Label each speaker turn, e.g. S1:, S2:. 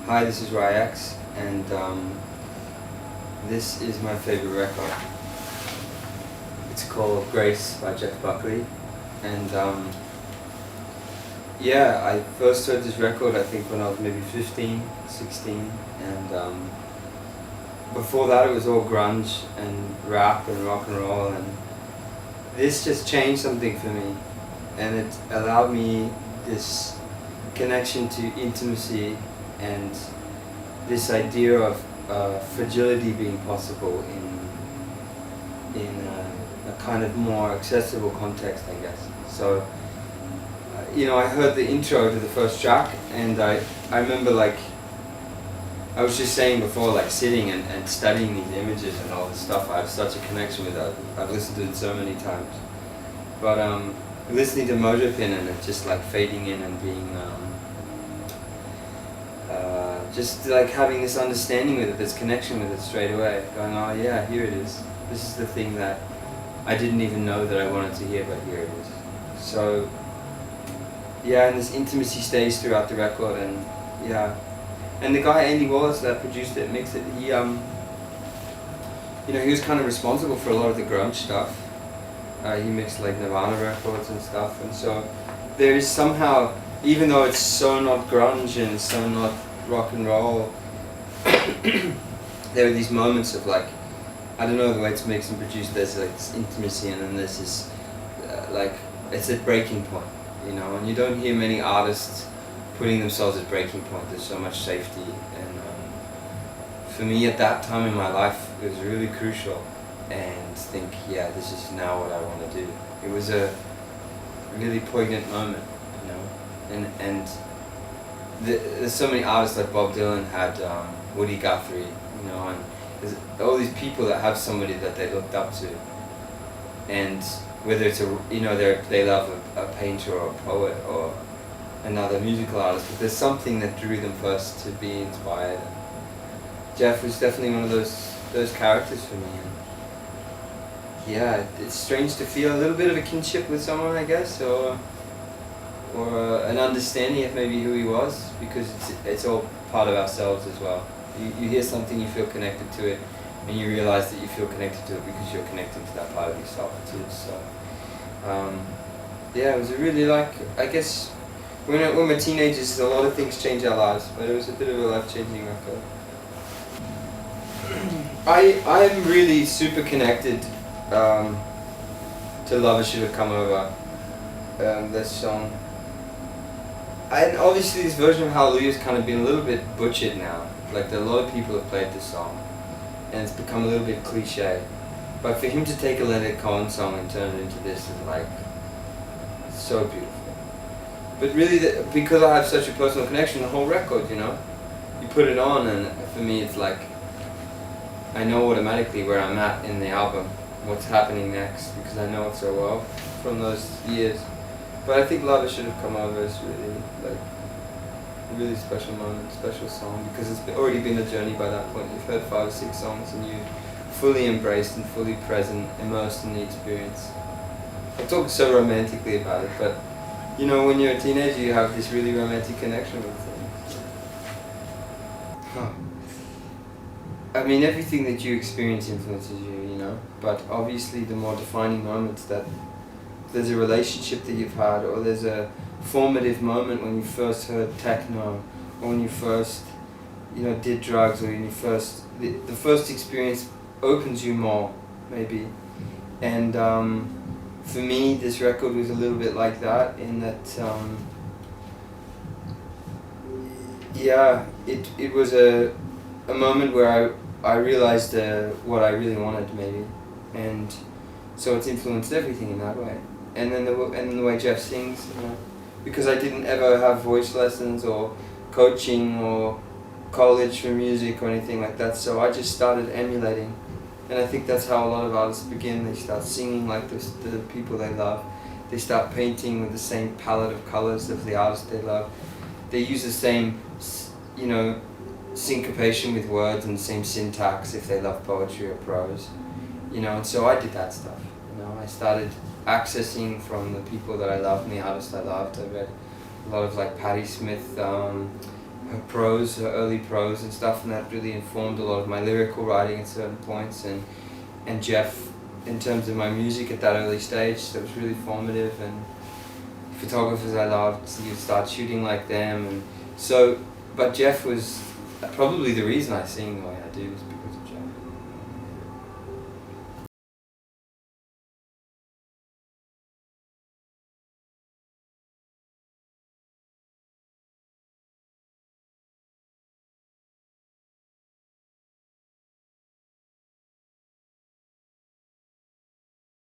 S1: Hi, this is Ry X, and this is my favorite record. It's called Grace by Jeff Buckley, and yeah, I first heard this record I think when I was maybe 15, 16, and before that it was all grunge and rap and rock and roll, and this just changed something for me, and it allowed me this connection to intimacy and this idea of fragility being possible in a kind of more accessible context, I guess. So, you know, I heard the intro to the first track, and I remember, like, I was just saying before, like, sitting and studying these images and all this stuff. I have such a connection with that. I've listened to it so many times. But listening to Mojo Pin and it just like fading in and being just like having this understanding with it, this connection with it straight away, going, oh yeah, here it is. This is the thing that I didn't even know that I wanted to hear, but here it is. So yeah, and this intimacy stays throughout the record, and yeah. And the guy Andy Wallace that produced it, mixed it, he you know, he was kind of responsible for a lot of the grunge stuff. He mixed like Nirvana records and stuff, and so there is somehow, even though it's so not grunge and so not rock and roll, there are these moments of like, I don't know, the way it's mixed and produced, there's like this intimacy, and then there's this like, it's a breaking point, you know, and you don't hear many artists putting themselves at breaking point. There's so much safety, and for me at that time in my life it was really crucial, and think, yeah, this is now what I want to do. It was a really poignant moment, you know, and there's so many artists like Bob Dylan had Woody Guthrie, you know, and there's all these people that have somebody that they looked up to, and whether it's a, you know, they love a painter or a poet or another musical artist, but there's something that drew them first to be inspired. Jeff was definitely one of those characters for me. And yeah, it's strange to feel a little bit of a kinship with someone, I guess, or an understanding of maybe who he was, because it's all part of ourselves as well. You hear something, you feel connected to it, and you realize that you feel connected to it because you're connected to that part of yourself too. So yeah, it was a really, like, I guess when we're teenagers, a lot of things change our lives, but it was a bit of a life-changing record. I'm really super connected to Lover Should Have Come Over, this song. And obviously this version of Hallelujah's kind of been a little bit butchered now. Like, a lot of people have played this song, and it's become a little bit cliche. But for him to take a Leonard Cohen song and turn it into this is like, so beautiful. But really, because I have such a personal connection, the whole record, you know, you put it on, and for me it's like, I know automatically where I'm at in the album, what's happening next, because I know it so well from those years. But I think Lover Should Have Come Over is really, like, a really special moment, special song, because it's already been a journey by that point. You've heard 5 or 6 songs, and you're fully embraced and fully present, immersed in the experience. I talk so romantically about it, but you know, when you're a teenager, you have this really romantic connection with things. Huh. I mean, everything that you experience influences you, you know, but obviously the more defining moments, that there's a relationship that you've had, or there's a formative moment when you first heard techno, or when you first, you know, did drugs, or when you first, the first experience opens you more, maybe. And for me, this record was a little bit like that, in that, yeah, it was a moment where I realized what I really wanted, maybe, and so it's influenced everything in that way. And then the way Jeff sings, you know, because I didn't ever have voice lessons or coaching or college for music or anything like that, so I just started emulating. And I think that's how a lot of artists begin. They start singing like the people they love. They start painting with the same palette of colors of the artist they love. They use the same, you know, syncopation with words and the same syntax if they love poetry or prose. You know, and so I did that stuff. You know, I started accessing from the people that I loved and the artists I loved. I read a lot of like Patti Smith, her prose, her early prose and stuff, and that really informed a lot of my lyrical writing at certain points. And Jeff, in terms of my music at that early stage, that was really formative. And photographers I loved, you start shooting like them, and so. But Jeff was probably the reason I sing the way I do is because of Jeff.